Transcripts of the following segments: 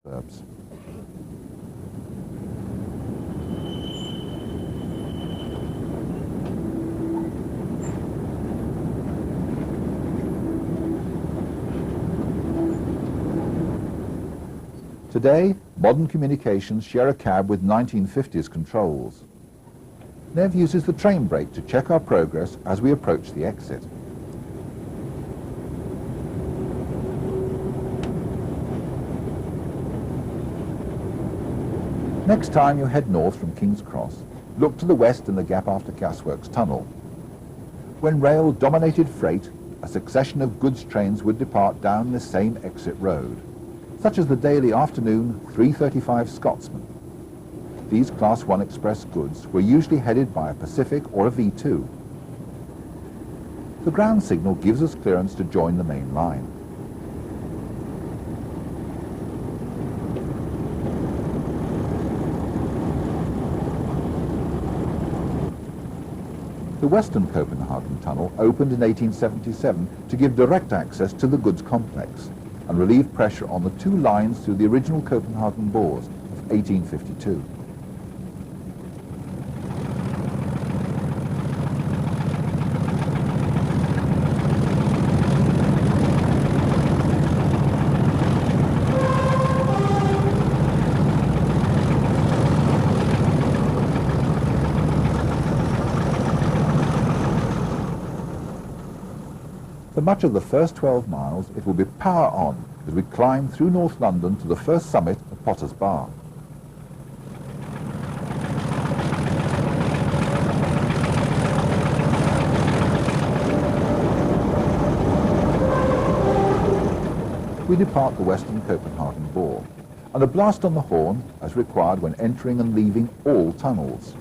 suburbs. Today, modern communications share a cab with 1950s controls. Nev uses the train brake to check our progress as we approach the exit. Next time you head north from King's Cross, look to the west in the Gap After Gasworks tunnel. When rail dominated freight, a succession of goods trains would depart down this same exit road, such as the daily afternoon 3:35 Scotsman. These Class 1 express goods were usually headed by a Pacific or a V2. The ground signal gives us clearance to join the main line. The Western Copenhagen Tunnel opened in 1877 to give direct access to the goods complex and relieve pressure on the two lines through the original Copenhagen bores of 1852. For much of the first 12 miles, it will be power on as we climb through North London to the first summit of Potter's Bar. We depart the Western Copenhagen bore, and a blast on the horn as required when entering and leaving all tunnels.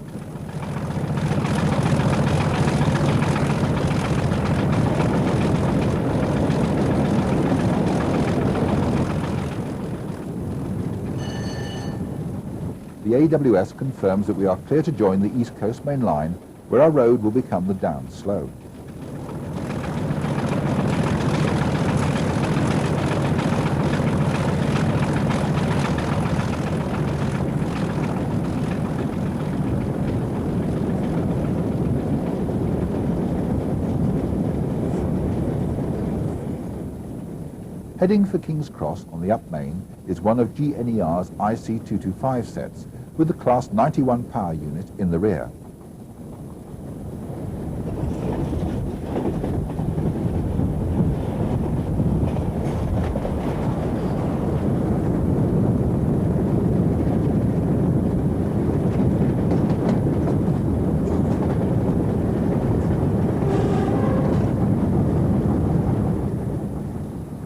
The AWS confirms that we are clear to join the East Coast Main Line, where our road will become the down slope. Heading for King's Cross on the up main is one of GNER's IC225 sets, with the Class 91 power unit in the rear.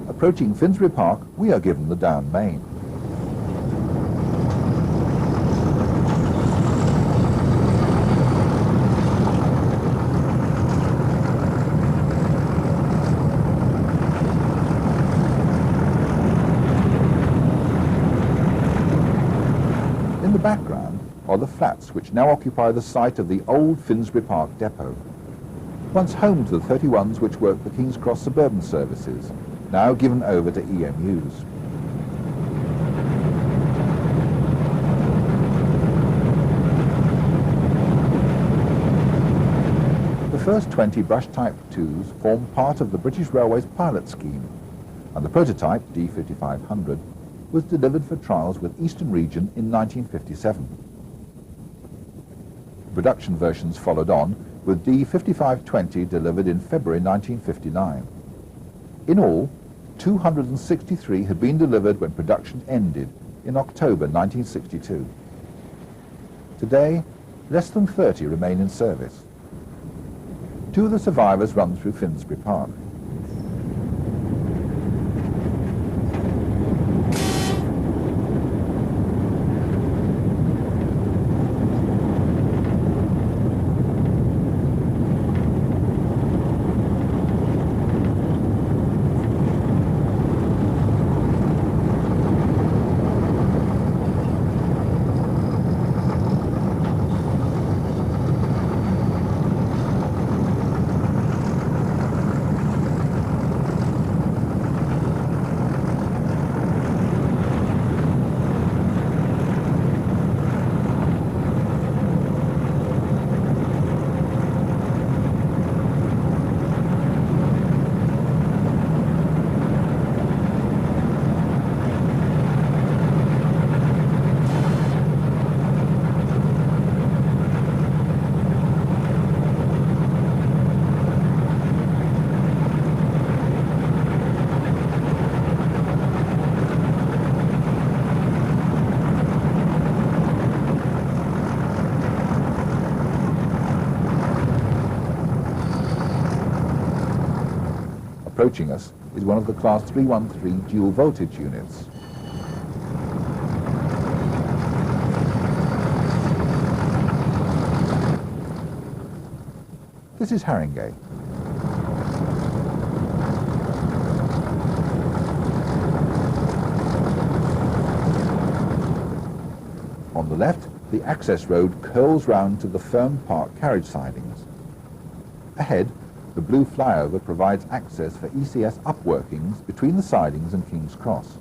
Approaching Finsbury Park, we are given the down main. In the background are the flats which now occupy the site of the old Finsbury Park depot, once home to the 31s which worked the King's Cross suburban services, now given over to EMUs. The first 20 brush Type 2s formed part of the British Railways pilot scheme, and the prototype, D5500, was delivered for trials with Eastern Region in 1957. Production versions followed on, with D5520 delivered in February 1959. In all, 263 had been delivered when production ended in October 1962. Today, less than 30 remain in service. Two of the survivors run through Finsbury Park. Approaching us is one of the Class 313 dual voltage units. This is Haringey. On the left, the access road curls round to the Fern Park carriage sidings. Ahead, the blue flyover provides access for ECS upworkings between the sidings and King's Cross.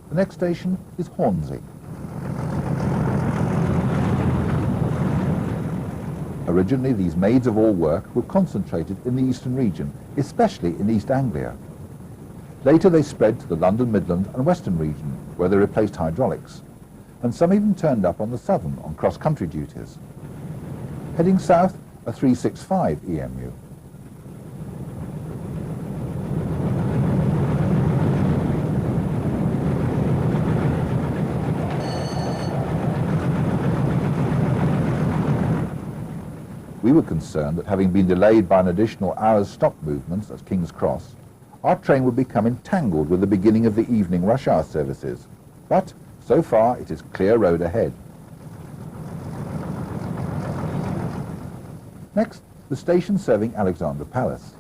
The next station is Hornsey. Originally, these maids-of-all-work were concentrated in the eastern region, especially in East Anglia. Later they spread to the London Midland and Western region, where they replaced hydraulics, and some even turned up on the southern on cross-country duties. Heading south, a 365 EMU. We were concerned that, having been delayed by an additional hour's stop movements at King's Cross, our train would become entangled with the beginning of the evening rush hour services. But so far it is clear road ahead. Next, the station serving Alexandra Palace.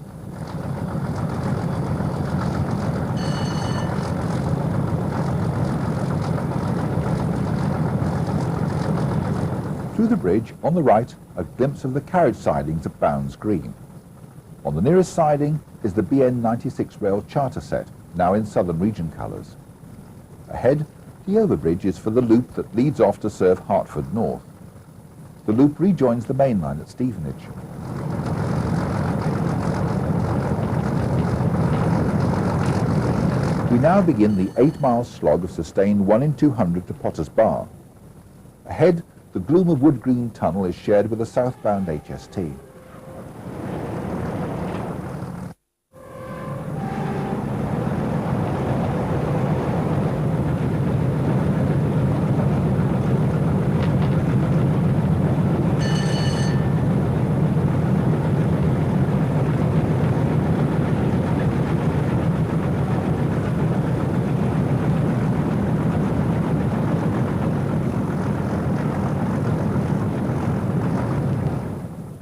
Through the bridge, on the right, a glimpse of the carriage sidings at Bounds Green. On the nearest siding is the BN96 rail charter set, now in Southern Region colours. Ahead, the overbridge is for the loop that leads off to serve Hertford North. The loop rejoins the main line at Stevenage. We now begin the 8-mile slog of sustained 1 in 200 to Potters Bar. Ahead, the gloom of Wood Green Tunnel is shared with a southbound HST.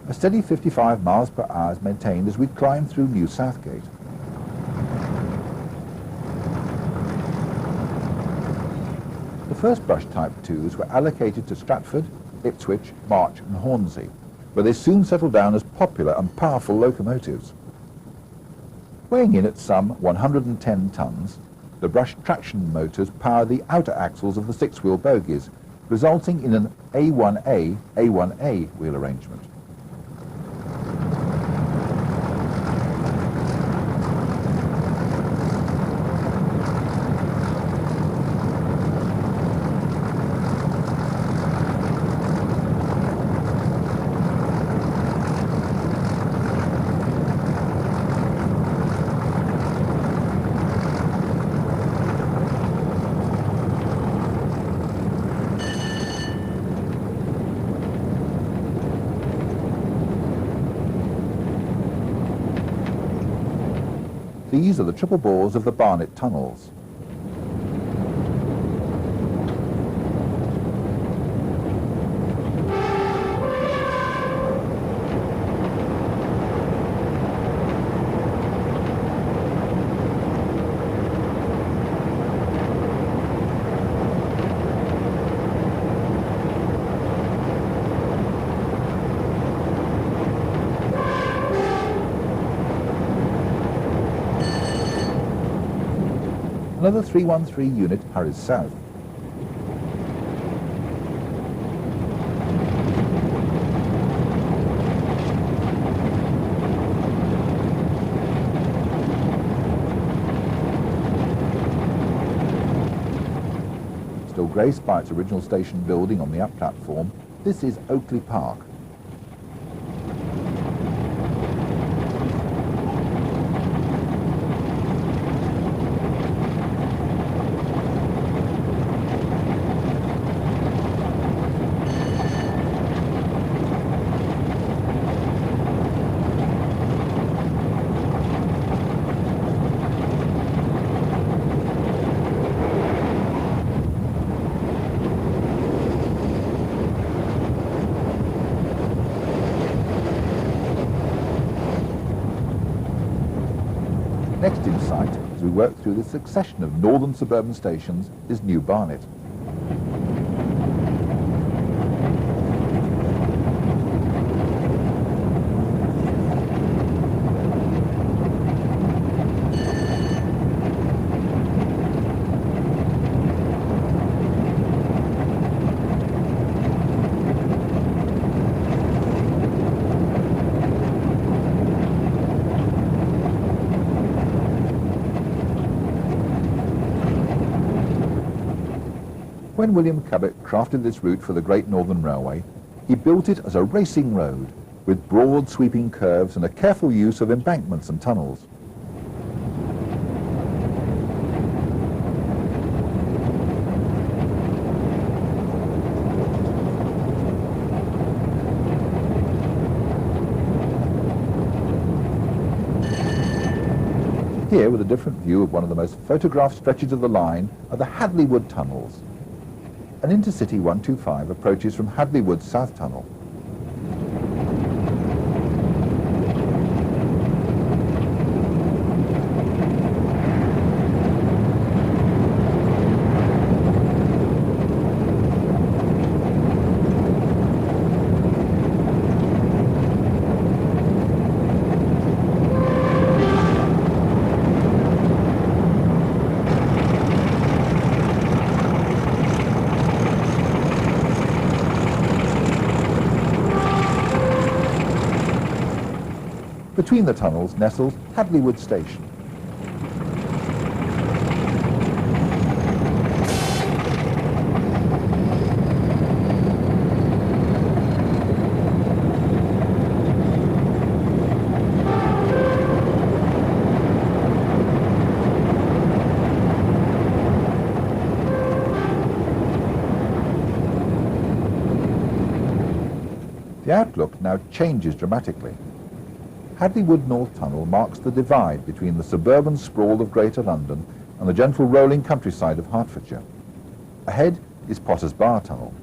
A steady 55 miles per hour is maintained as we climb through New Southgate. The first brush Type 2s were allocated to Stratford, Ipswich, March and Hornsey, where they soon settled down as popular and powerful locomotives. Weighing in at some 110 tons, the brush traction motors power the outer axles of the six-wheel bogies, resulting in an A1A wheel arrangement. These are the triple bores of the Barnet tunnels. Another 313 unit hurries south. Still graced by its original station building on the up platform, This is Oakley Park. Next in sight, as we work through the succession of northern suburban stations, is New Barnet. When William Cabot crafted this route for the Great Northern Railway, he built it as a racing road, with broad sweeping curves and a careful use of embankments and tunnels. Here, with a different view of one of the most photographed stretches of the line, are the Hadley Wood tunnels. An Intercity 125 approaches from Hadley Wood South Tunnel. Between the tunnels nestles Hadley Wood Station. The outlook now changes dramatically. Hadley Wood North Tunnel marks the divide between the suburban sprawl of Greater London and the gentle rolling countryside of Hertfordshire. Ahead is Potters Bar Tunnel.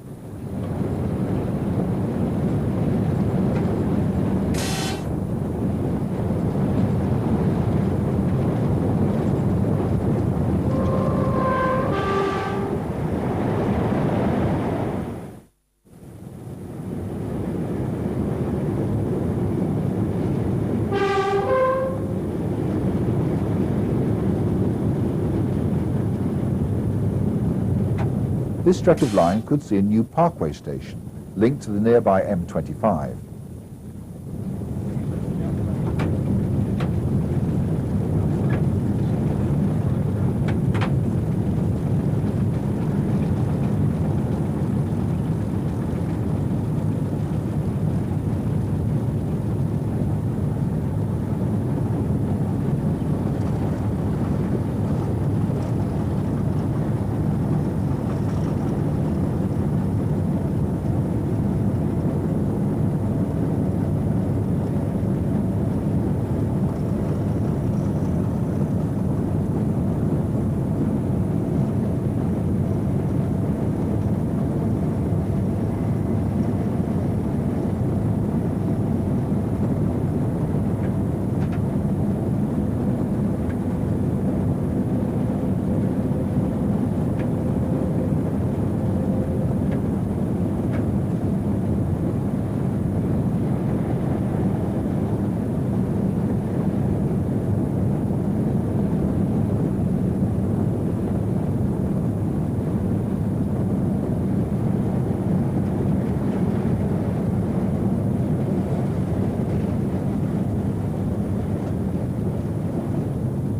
This stretch of line could see a new Parkway station, linked to the nearby M25.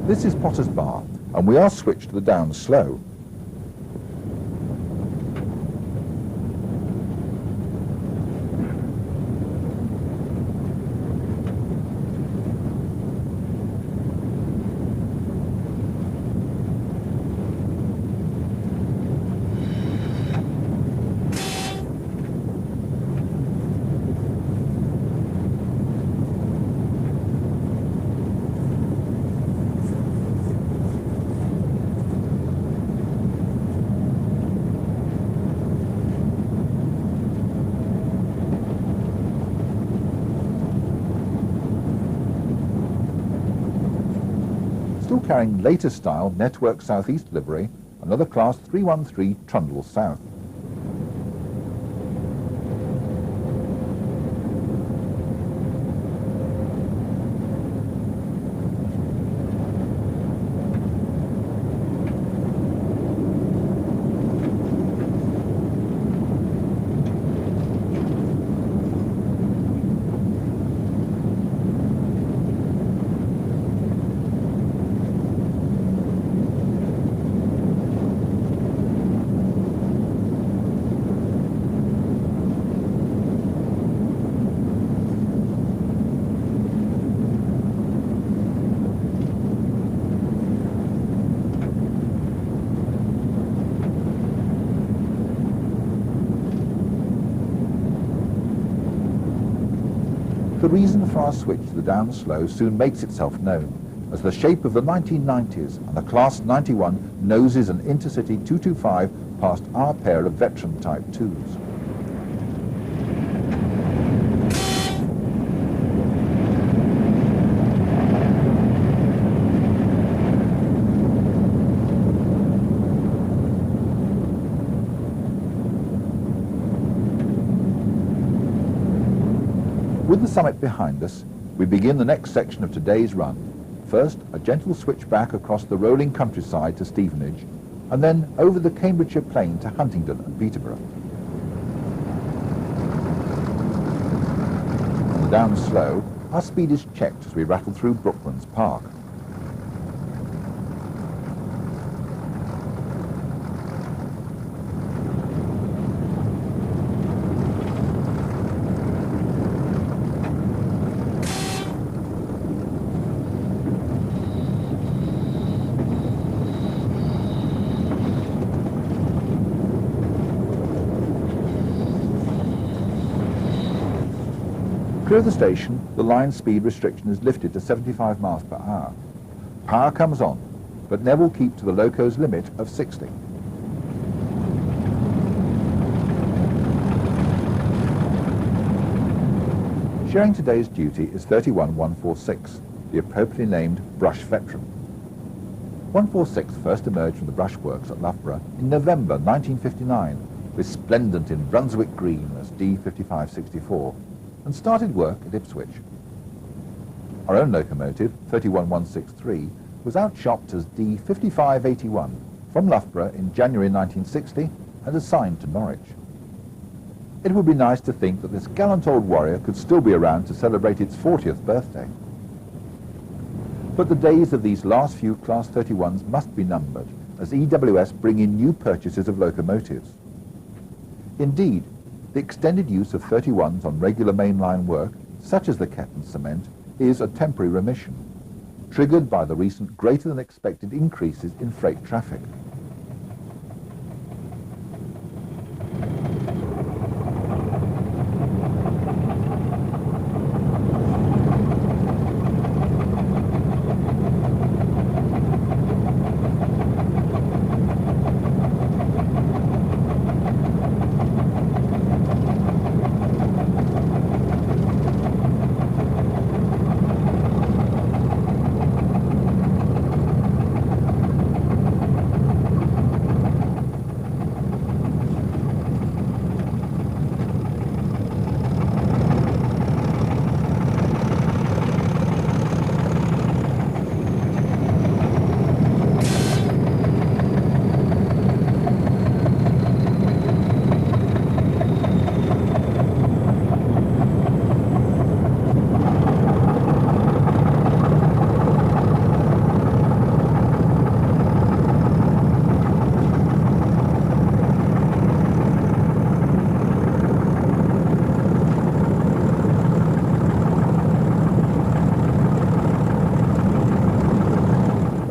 This is Potters Bar, and we are switched to the down slow. carrying latest style Network South East livery, another Class 313 Trundle South. The reason for our switch to the down slow soon makes itself known, as the shape of the 1990s and the Class 91 noses an Intercity 225 past our pair of veteran Type 2s. With the summit behind us, we begin the next section of today's run. First, a gentle switch back across the rolling countryside to Stevenage, and then over the Cambridgeshire plain to Huntingdon and Peterborough. On the down slow, our speed is checked as we rattle through Brooklands Park. Clear of the station, the line speed restriction is lifted to 75 miles per hour. Power comes on, but Nev will keep to the loco's limit of 60. Sharing today's duty is 31146, the appropriately named Brush Veteran. 146 first emerged from the brushworks at Loughborough in November 1959, resplendent in Brunswick green as D5564. And started work at Ipswich. Our own locomotive, 31163, was outshopped as D5581 from Loughborough in January 1960 and assigned to Norwich. It would be nice to think that this gallant old warrior could still be around to celebrate its 40th birthday. But the days of these last few Class 31s must be numbered, as EWS bring in new purchases of locomotives. Indeed, the extended use of 31s on regular mainline work, such as the Ketton cement, is a temporary remission, triggered by the recent greater-than-expected increases in freight traffic.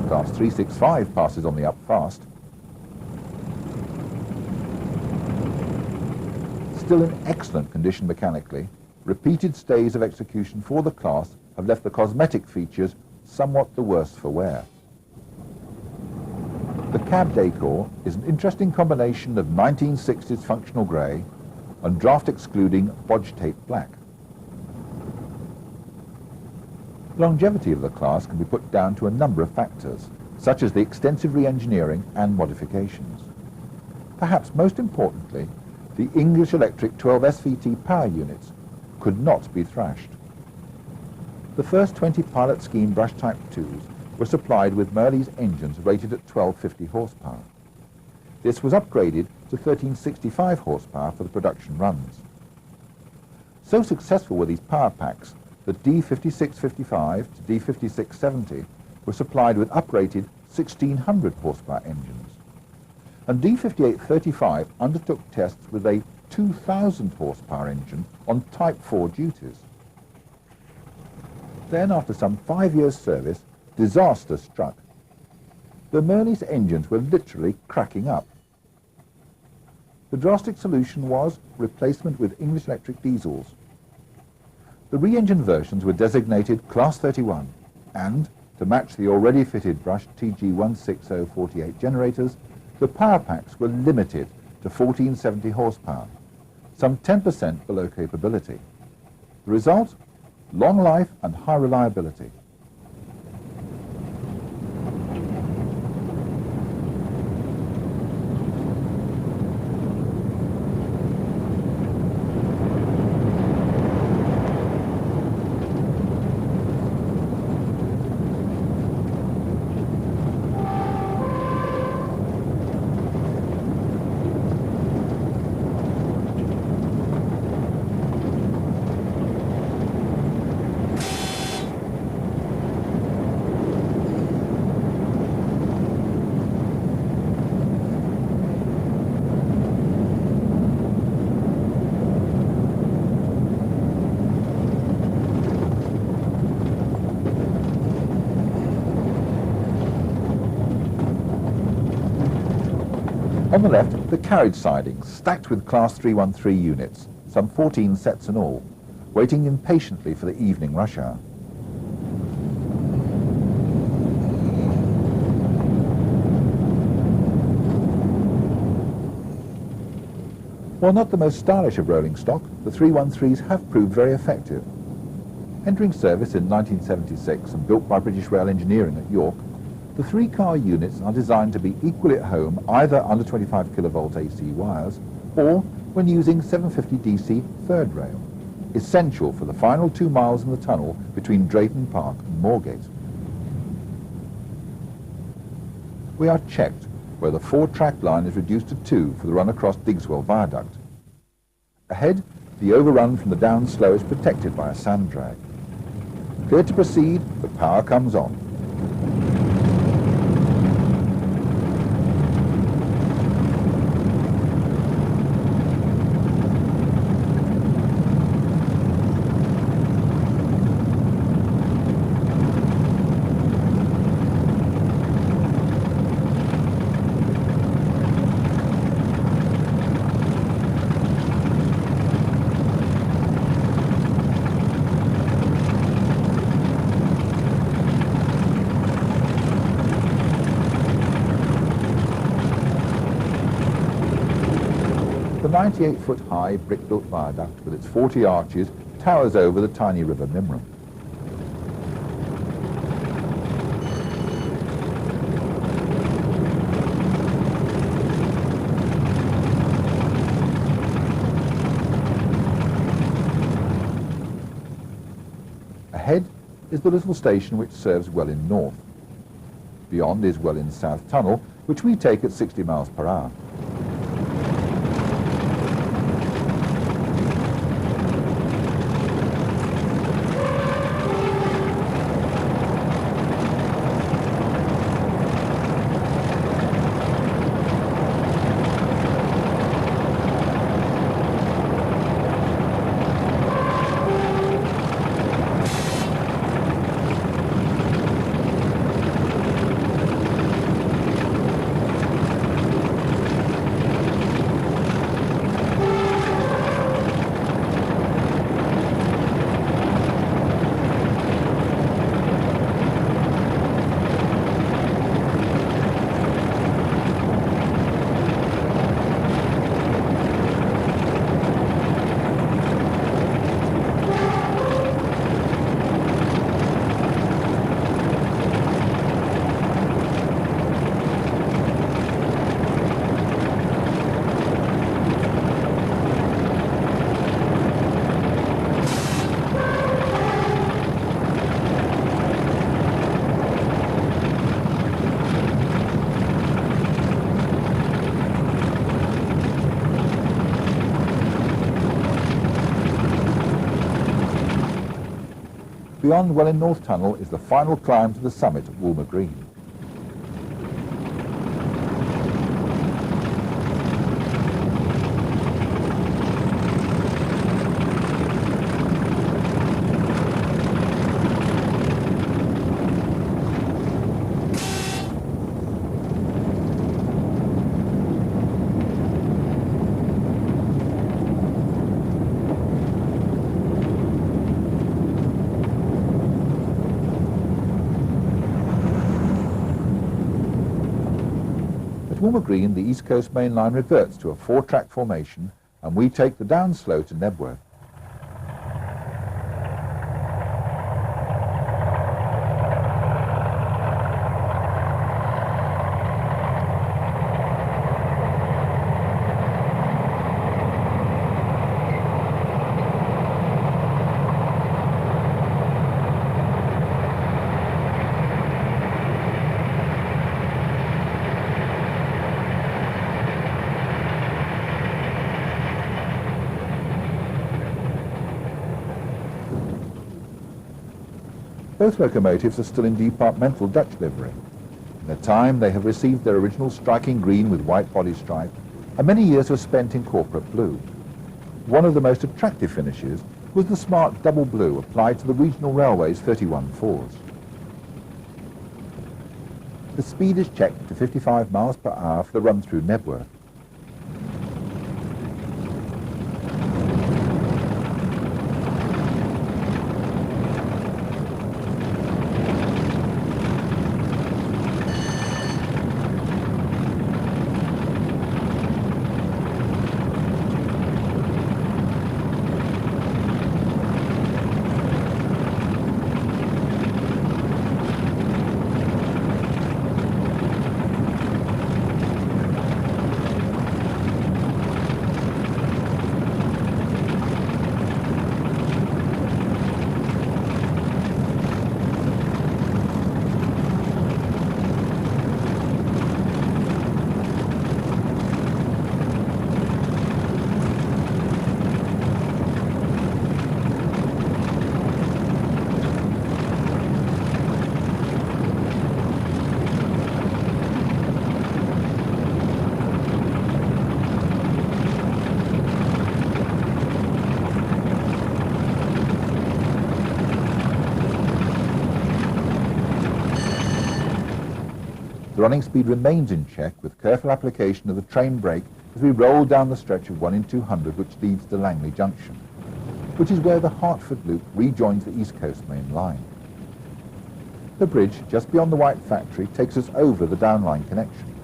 Class 365 passes on the up fast. Still in excellent condition mechanically, repeated stays of execution for the class have left the cosmetic features somewhat the worse for wear. The cab decor is an interesting combination of 1960s functional grey and draft-excluding bodge tape black. Longevity of the class can be put down to a number of factors, such as the extensive re-engineering and modifications. Perhaps most importantly, the English Electric 12 SVT power units could not be thrashed. The first 20 pilot scheme brush type 2s were supplied with Merley's engines rated at 1250 horsepower. This was upgraded to 1365 horsepower for the production runs. So successful were these power packs that D5655 to D5670 were supplied with uprated 1600 horsepower engines. And D5835 undertook tests with a 2000 horsepower engine on Type 4 duties. Then, after some 5 years' service, disaster struck. The Merley's engines were literally cracking up. The drastic solution was replacement with English Electric diesels. The re-engined versions were designated Class 31 and, to match the already fitted brushed TG16048 generators, the power packs were limited to 1470 horsepower, some 10% below capability. The result? Long life and high reliability. On the left, the carriage sidings, stacked with Class 313 units, some 14 sets in all, waiting impatiently for the evening rush hour. While not the most stylish of rolling stock, the 313s have proved very effective. Entering service in 1976 and built by British Rail Engineering at York, the 3-car units are designed to be equally at home either under 25 kilovolt AC wires or when using 750 DC third rail, essential for the final 2 miles in the tunnel between Drayton Park and Moorgate. We are checked where the 4-track line is reduced to 2 for the run across Digswell Viaduct. Ahead, the overrun from the downslow is protected by a sand drag. Clear to proceed, the power comes on. The 98-foot-high brick-built viaduct with its 40 arches towers over the tiny river Mimram. Ahead is the little station which serves Welwyn North. Beyond is Welwyn South Tunnel, which we take at 60 miles per hour. beyond Welwyn North Tunnel is the final climb to the summit at Woolmer Green. At Woolmer Green, the East Coast Main Line reverts to a 4-track formation and we take the downslow to Nebworth. Both locomotives are still in departmental Dutch livery. In their time, they have received their original striking green with white body stripe, and many years were spent in corporate blue. One of the most attractive finishes was the smart double blue applied to the Regional Railway's 31-4s. The speed is checked to 55 miles per hour for the run through Nebworth. The running speed remains in check with careful application of the train brake as we roll down the stretch of 1 in 200 which leads to Langley Junction, which is where the Hertford Loop rejoins the East Coast Main Line. The bridge just beyond the White Factory takes us over the downline connection.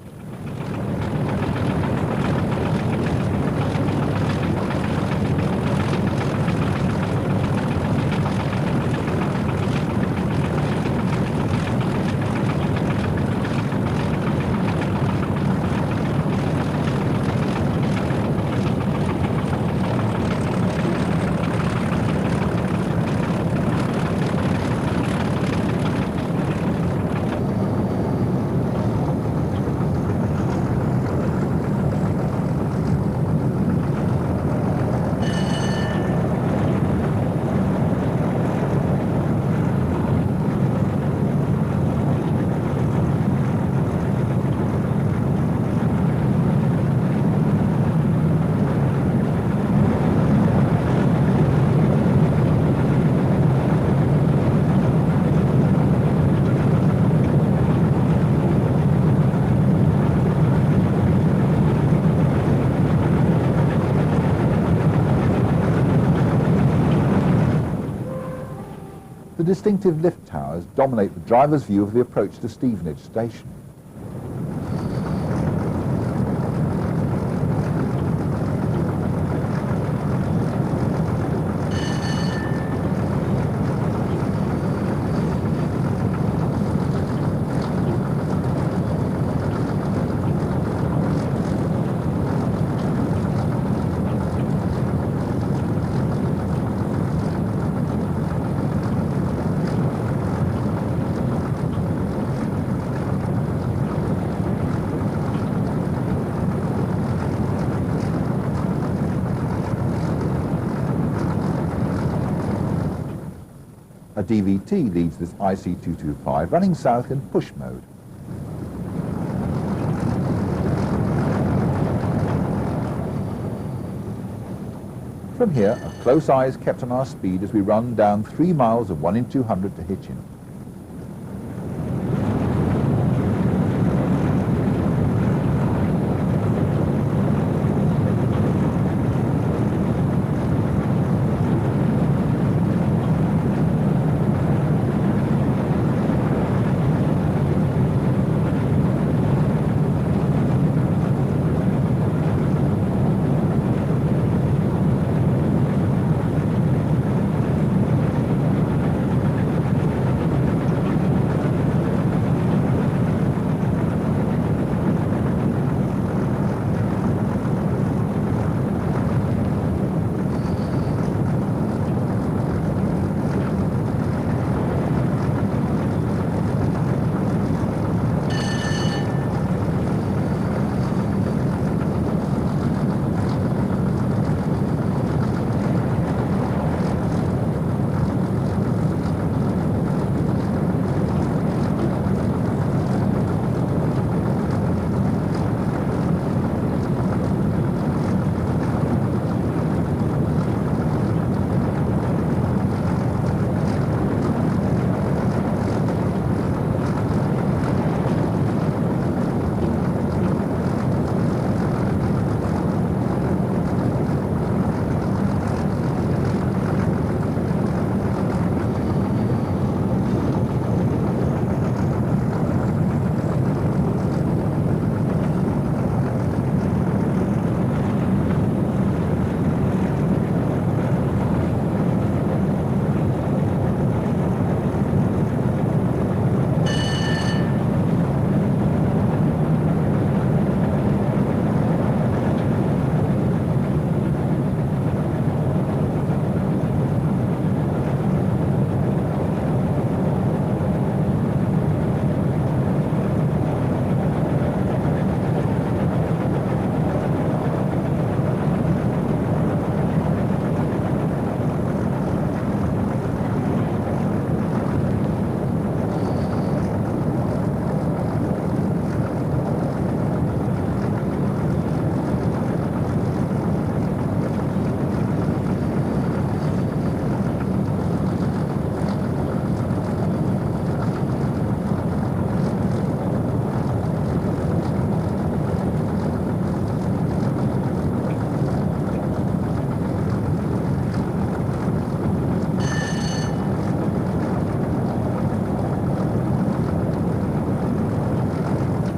The distinctive lift towers dominate the driver's view of the approach to Stevenage station. A DVT leads this IC225 running south in push mode. From here, a close eye is kept on our speed as we run down 3 miles of 1 in 200 to Hitchin.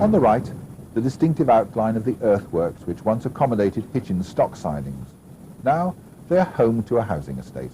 On the right, the distinctive outline of the earthworks which once accommodated Hitchin's stock sidings. Now they are home to a housing estate.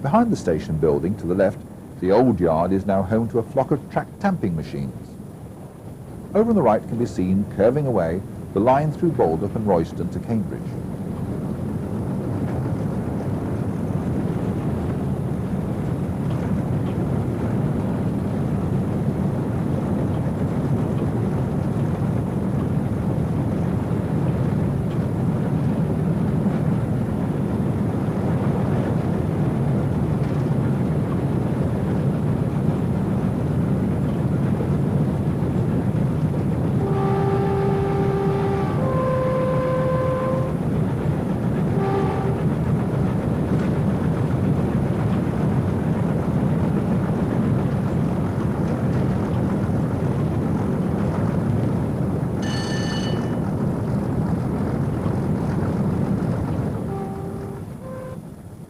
Behind the station building, to the left, the old yard is now home to a flock of track tamping machines. Over on the right can be seen, curving away, the line through Baldock and Royston to Cambridge.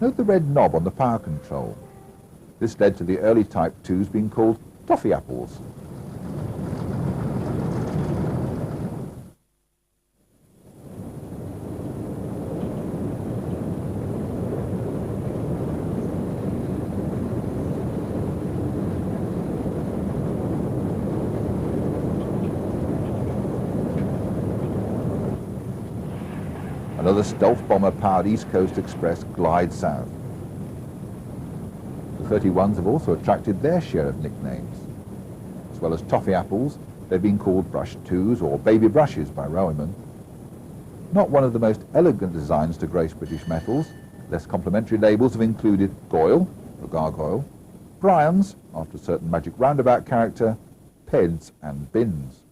Note the red knob on the power control. This led to the early Type 2s being called toffee apples. Another stealth bomber-powered East Coast Express glides south. The 31s have also attracted their share of nicknames. As well as toffee apples, they've been called brush twos or baby brushes by railwaymen. Not one of the most elegant designs to grace British metals, less complimentary labels have included Goyle, the gargoyle, Bryans, after a certain magic roundabout character, Peds and Bins.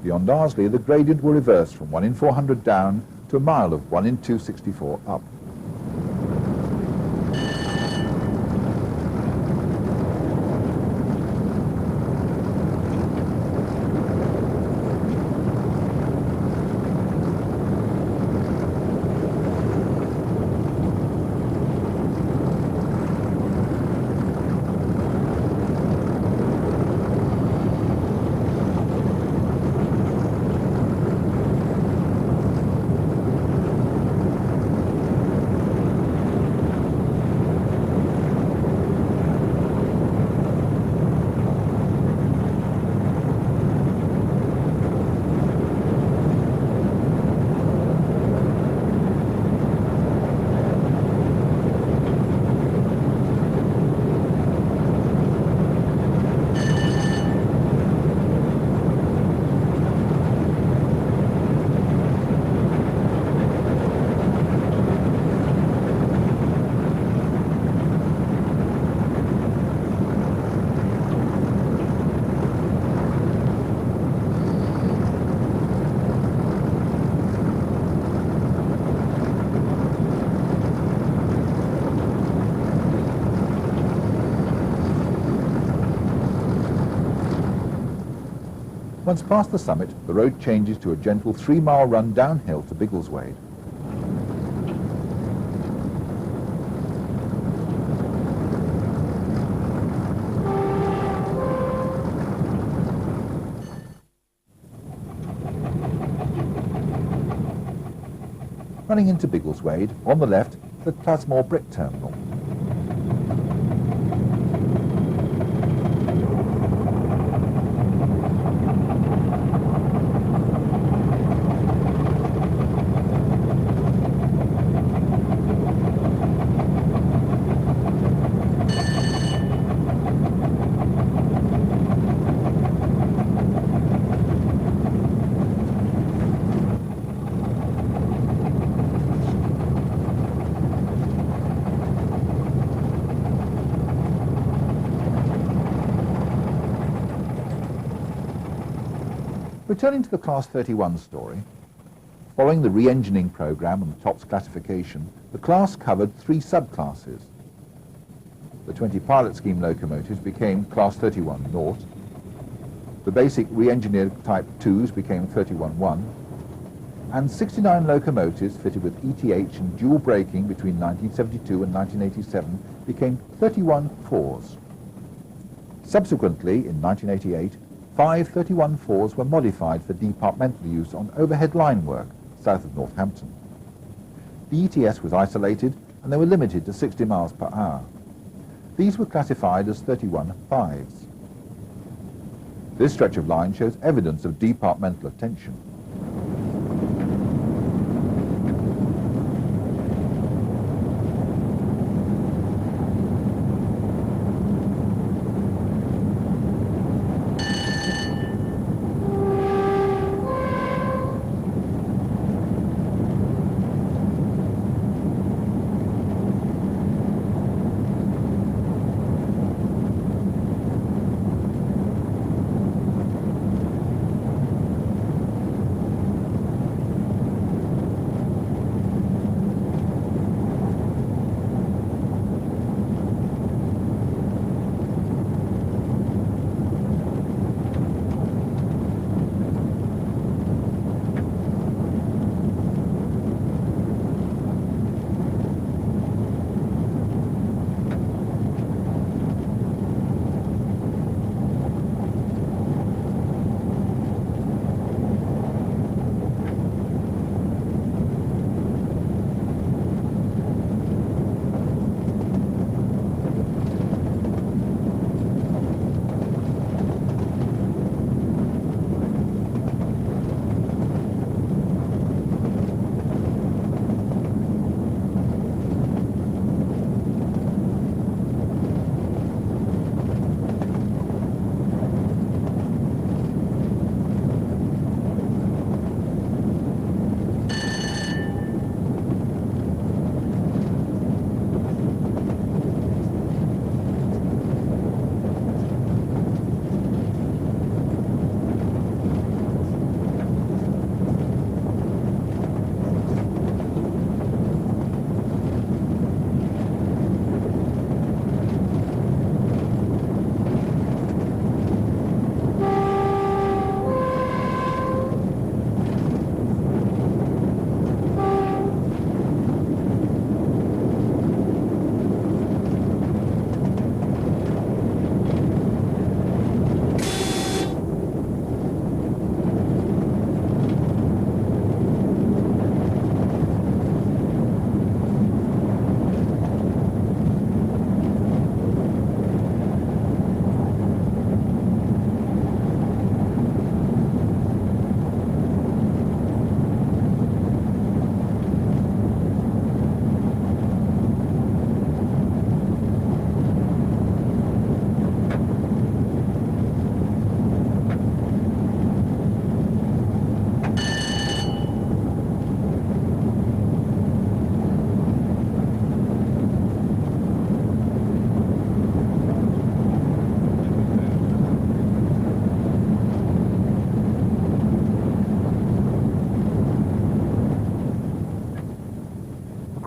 Beyond Arsley, the gradient will reverse from 1 in 400 down to a mile of 1 in 264 up. Once past the summit, the road changes to a gentle 3-mile run downhill to Biggleswade. Running into Biggleswade, on the left, the Clasmore Brick Terminal. Returning to the Class 31 story, following the re-engineering programme and the TOPS classification, the class covered 3 subclasses. The 20 pilot scheme locomotives became Class 31 North, The basic re-engineered Type 2s became 31-1, and 69 locomotives fitted with ETH and dual braking between 1972 and 1987 became 31-4s. Subsequently, in 1988, 5 31-4s were modified for departmental use on overhead line work south of Northampton. The ETS was isolated and they were limited to 60 miles per hour. These were classified as 31-5s. This stretch of line shows evidence of departmental attention.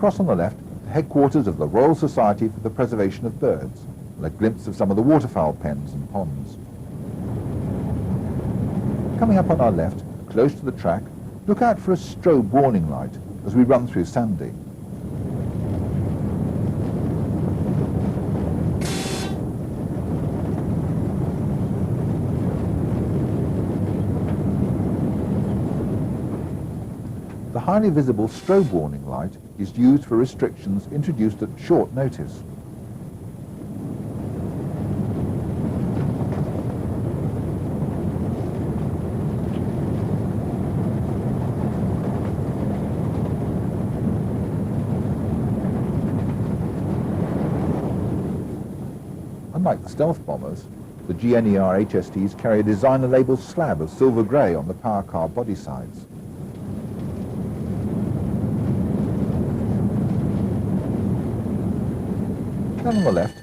Across on the left, the headquarters of the Royal Society for the Preservation of Birds, and a glimpse of some of the waterfowl pens and ponds. Coming up on our left, close to the track, look out for a strobe warning light as we run through Sandy. The highly visible strobe warning light is used for restrictions introduced at short notice. Unlike the stealth bombers, the GNER HSTs carry a designer-labelled slab of silver grey on the power car body sides. Down on the left,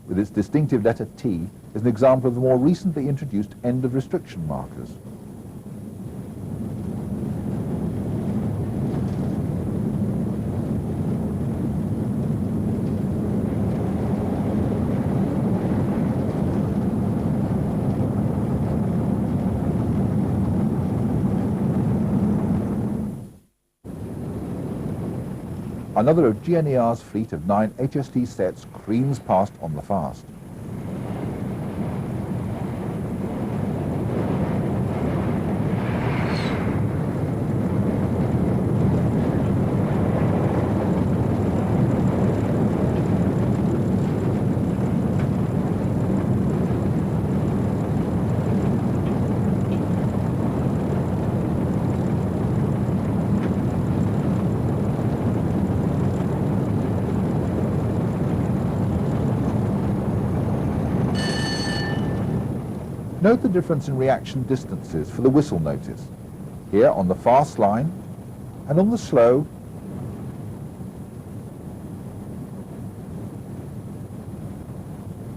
with its distinctive letter T, is an example of the more recently introduced end of restriction markers. another of GNER's fleet of 9 HST sets creams past on the fast. Note the difference in reaction distances for the whistle notice, here on the fast line and on the slow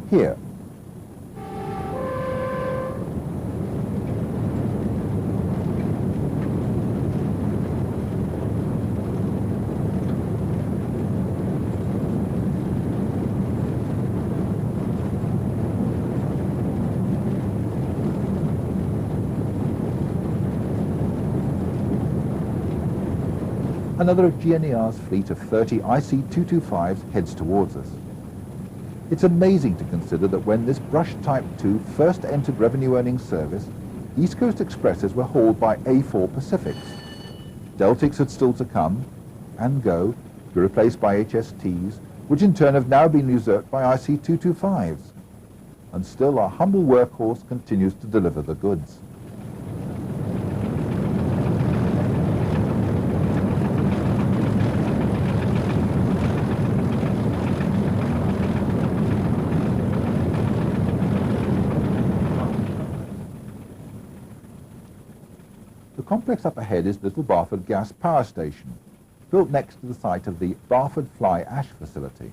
here. Another of GNER's fleet of 30 IC225s heads towards us. It's amazing to consider that when this Brush Type 2 first entered revenue-earning service, East Coast Expresses were hauled by A4 Pacifics. Deltics had still to come and go, to be replaced by HSTs, which in turn have now been usurped by IC225s. And still our humble workhorse continues to deliver the goods. The complex up ahead is Little Barford Gas Power Station, built next to the site of the Barford Fly Ash facility.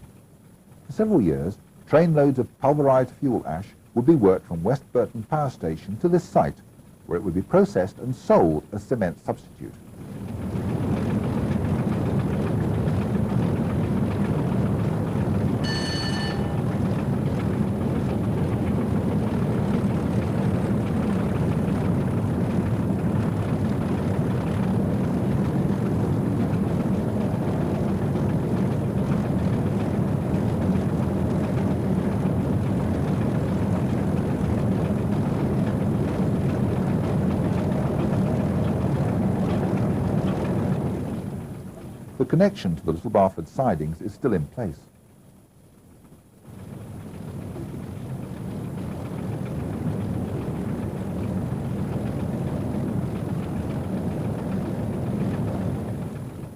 For several years, trainloads of pulverized fuel ash would be worked from West Burton Power Station to this site, where it would be processed and sold as cement substitute. The connection to the Little Barford sidings is still in place.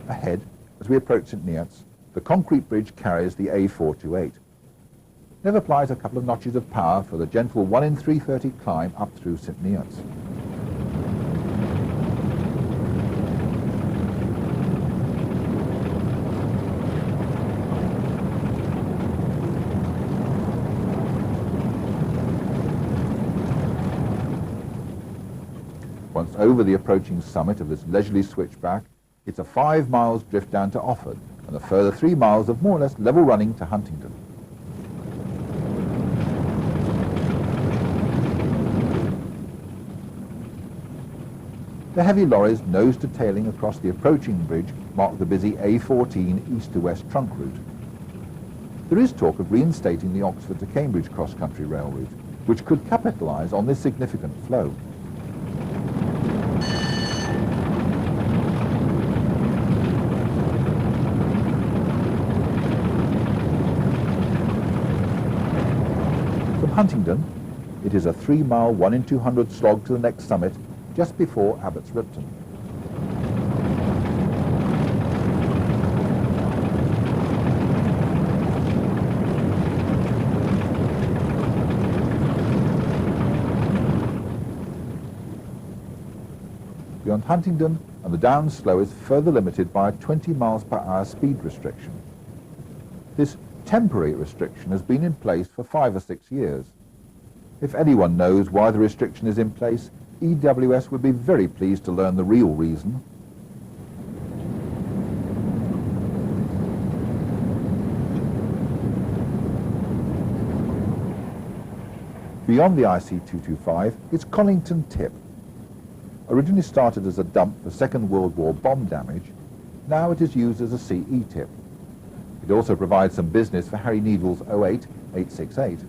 Ahead, as we approach St Neots, the concrete bridge carries the A428. Never applies a couple of notches of power for the gentle 1 in 330 climb up through St Neots. Once over the approaching summit of this leisurely switchback, it's a 5 miles drift down to Offord and a further 3 miles of more or less level running to Huntingdon. The heavy lorries nose to tailing across the approaching bridge mark the busy A14 east to west trunk route. There is talk of reinstating the Oxford to Cambridge cross-country rail route, which could capitalise on this significant flow. Huntingdon, it is a 3 mile 1 in 200 slog to the next summit just before Abbots Ripton. Beyond Huntingdon, and the down slow is further limited by a 20 miles per hour speed restriction. This temporary restriction has been in place for 5 or 6 years. If anyone knows why the restriction is in place, EWS would be very pleased to learn the real reason. Beyond the IC225 is Collington Tip. Originally started as a dump for Second World War bomb damage, now it is used as a CE tip. It also provides some business for Harry Needle's 08 868.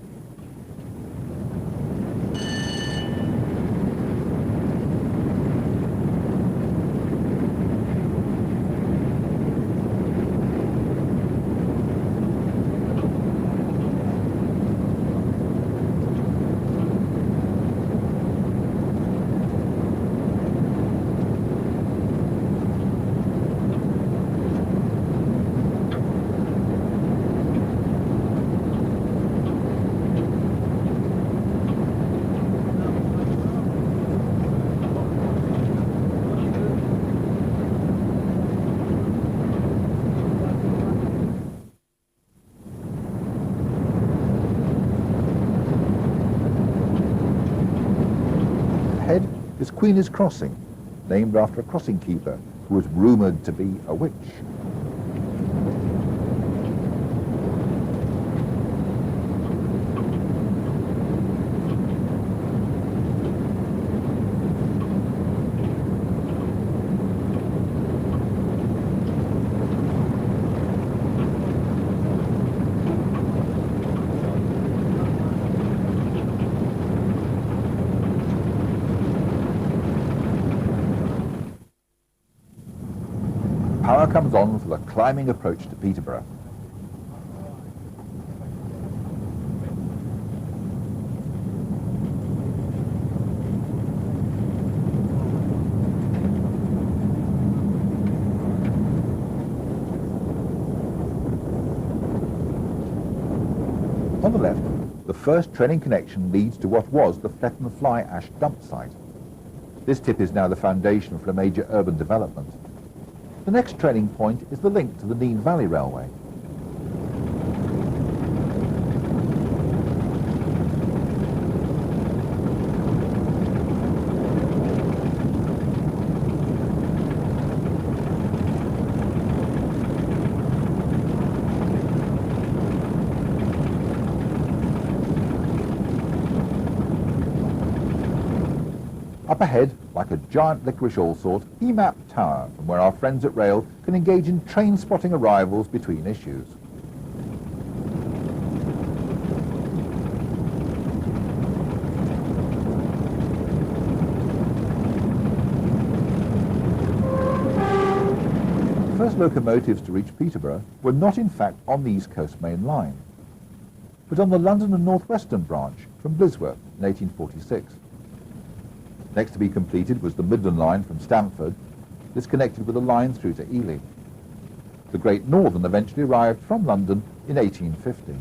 Ahead is Queen's Crossing, named after a crossing keeper who was rumoured to be a witch. Power comes on for the climbing approach to Peterborough. On the left, the first training connection leads to what was the Ketton fly ash dump site. This tip is now the foundation for a major urban development. The next training point is the link to the Nene Valley Railway. Up ahead, like a giant licorice allsort, EMAP Tower, from where our friends at Rail can engage in train spotting arrivals between issues. The first locomotives to reach Peterborough were not in fact on the East Coast Main Line, but on the London and North Western branch from Biggleswade in 1846. Next to be completed was the Midland Line from Stamford. This connected with a line through to Ely. The Great Northern eventually arrived from London in 1850.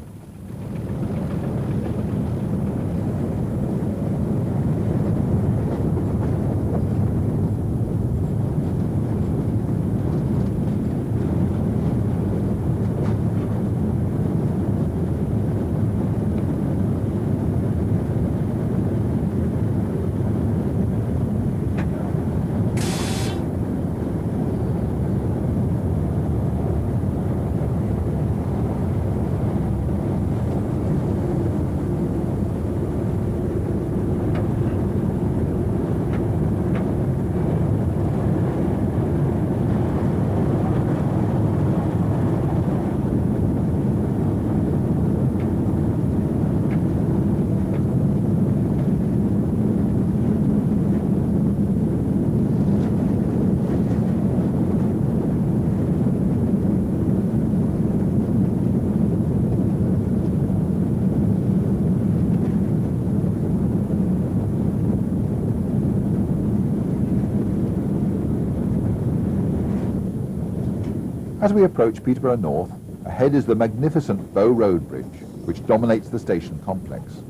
As we approach Peterborough North, ahead is the magnificent Bow Road Bridge, which dominates the station complex.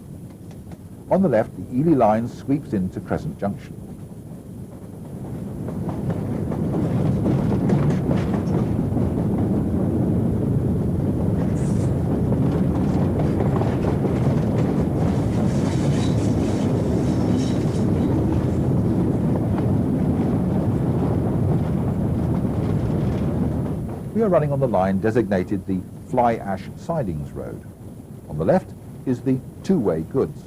On the left, the Ely line sweeps into Crescent Junction. We are running on the line designated the Fly Ash Sidings Road. On the left is the two-way goods.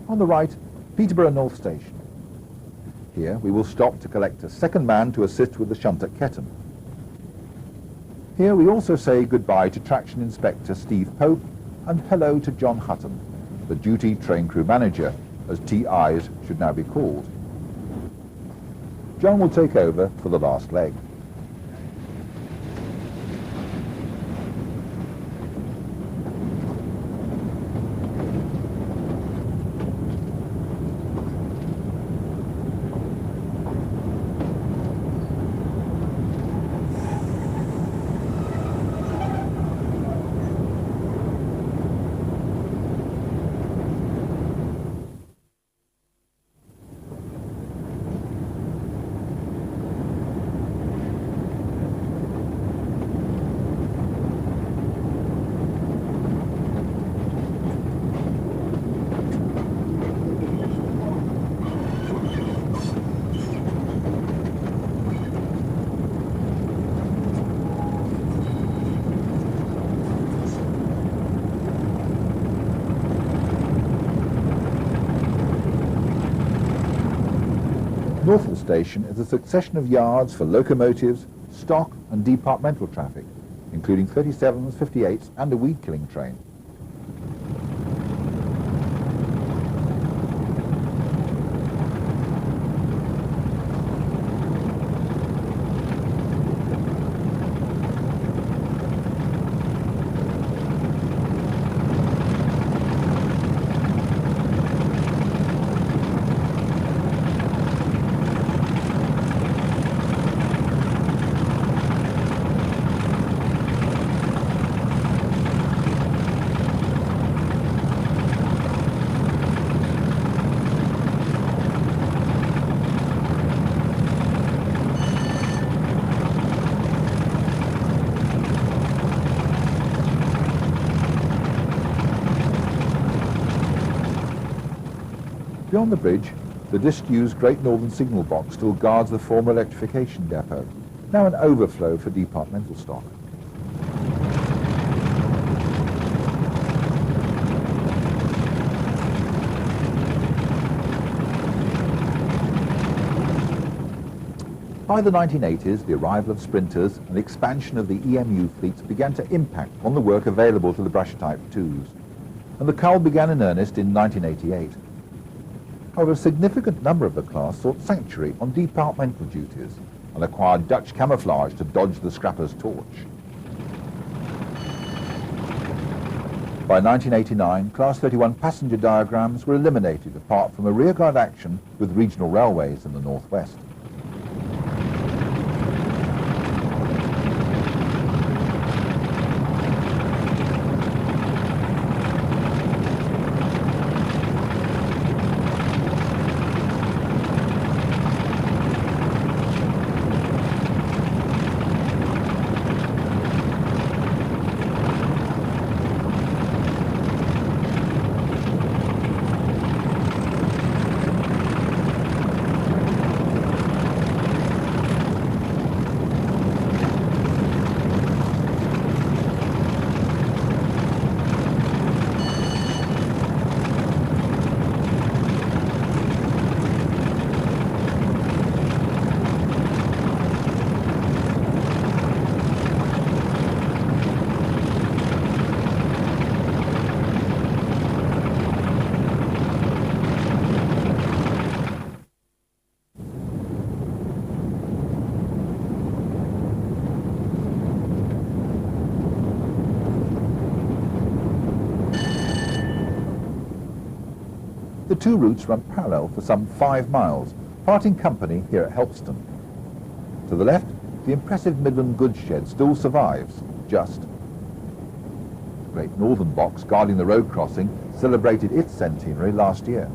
On the right, Peterborough North Station. Here we will stop to collect a second man to assist with the shunt at Ketton. Here we also say goodbye to Traction Inspector Steve Pope and hello to John Hutton, the duty train crew manager, as TIs should now be called. John will take over for the last leg. Northall Station is a succession of yards for locomotives, stock and departmental traffic, including 37s, 58s and a weed-killing train. Beyond the bridge, the disused Great Northern signal box still guards the former electrification depot, now an overflow for departmental stock. By the 1980s, the arrival of sprinters and the expansion of the EMU fleets began to impact on the work available to the Brush Type 2s, and the cull began in earnest in 1988. However, a significant number of the class sought sanctuary on departmental duties and acquired Dutch camouflage to dodge the scrapper's torch. By 1989, Class 31 passenger diagrams were eliminated apart from a rearguard action with regional railways in the northwest. The two routes run parallel for some 5 miles, parting company here at Helpston. To the left, the impressive Midland goods shed still survives, just. The Great Northern box guarding the road crossing celebrated its centenary last year.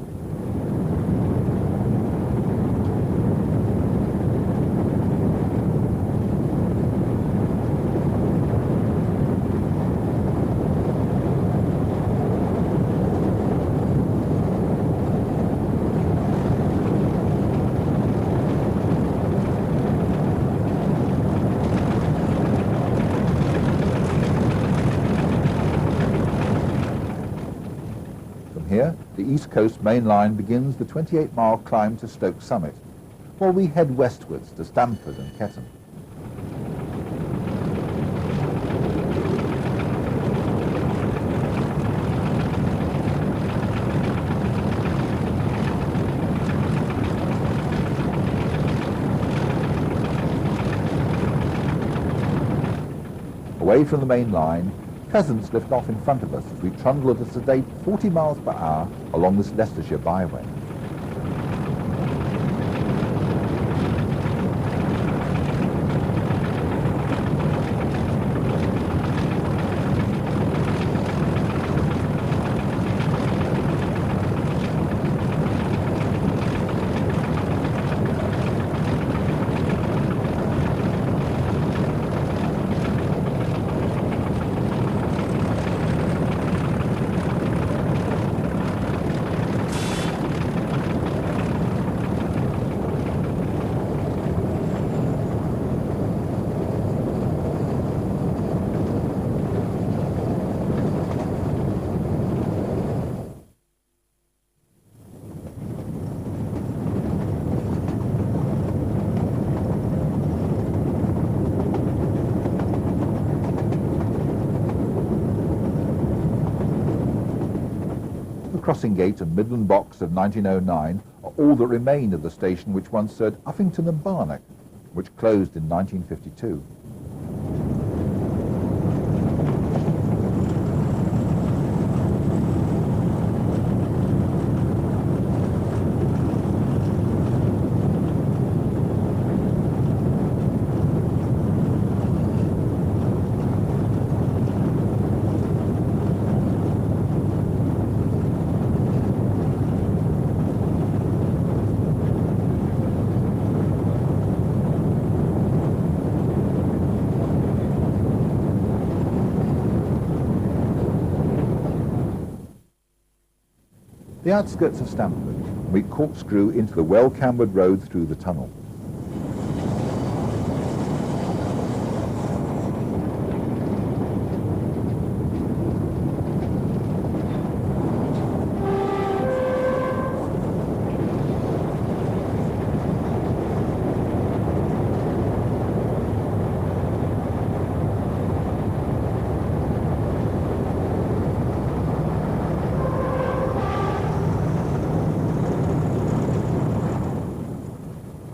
Here, the East Coast main line begins the 28-mile climb to Stoke Summit, while we head westwards to Stamford and Ketton. away from the main line, peasants lift off in front of us as we trundle at a sedate 40 miles per hour along this Leicestershire byway. The crossing gate and Midland box of 1909 are all that remain of the station which once served Uffington and Barnet, which closed in 1952. The outskirts of Stamford, we corkscrew into the well-cambered road through the tunnel.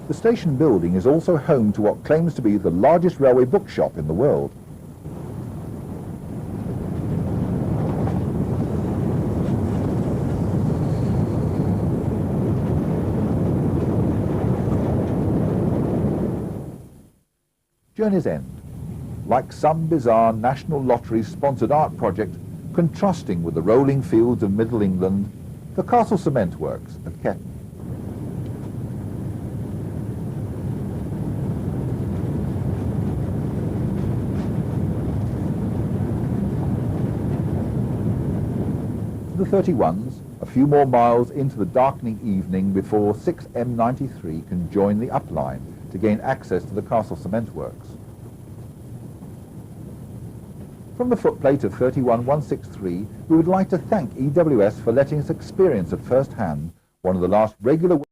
The station building is also home to what claims to be the largest railway bookshop in the world. Journey's End, like some bizarre National Lottery-sponsored art project contrasting with the rolling fields of Middle England, the Castle Cement Works at Ketton. The 31s, a few more miles into the darkening evening before 6M93 can join the up line to gain access to the Castle Cement Works. From the footplate of 31163, we would like to thank EWS for letting us experience at first hand one of the last regular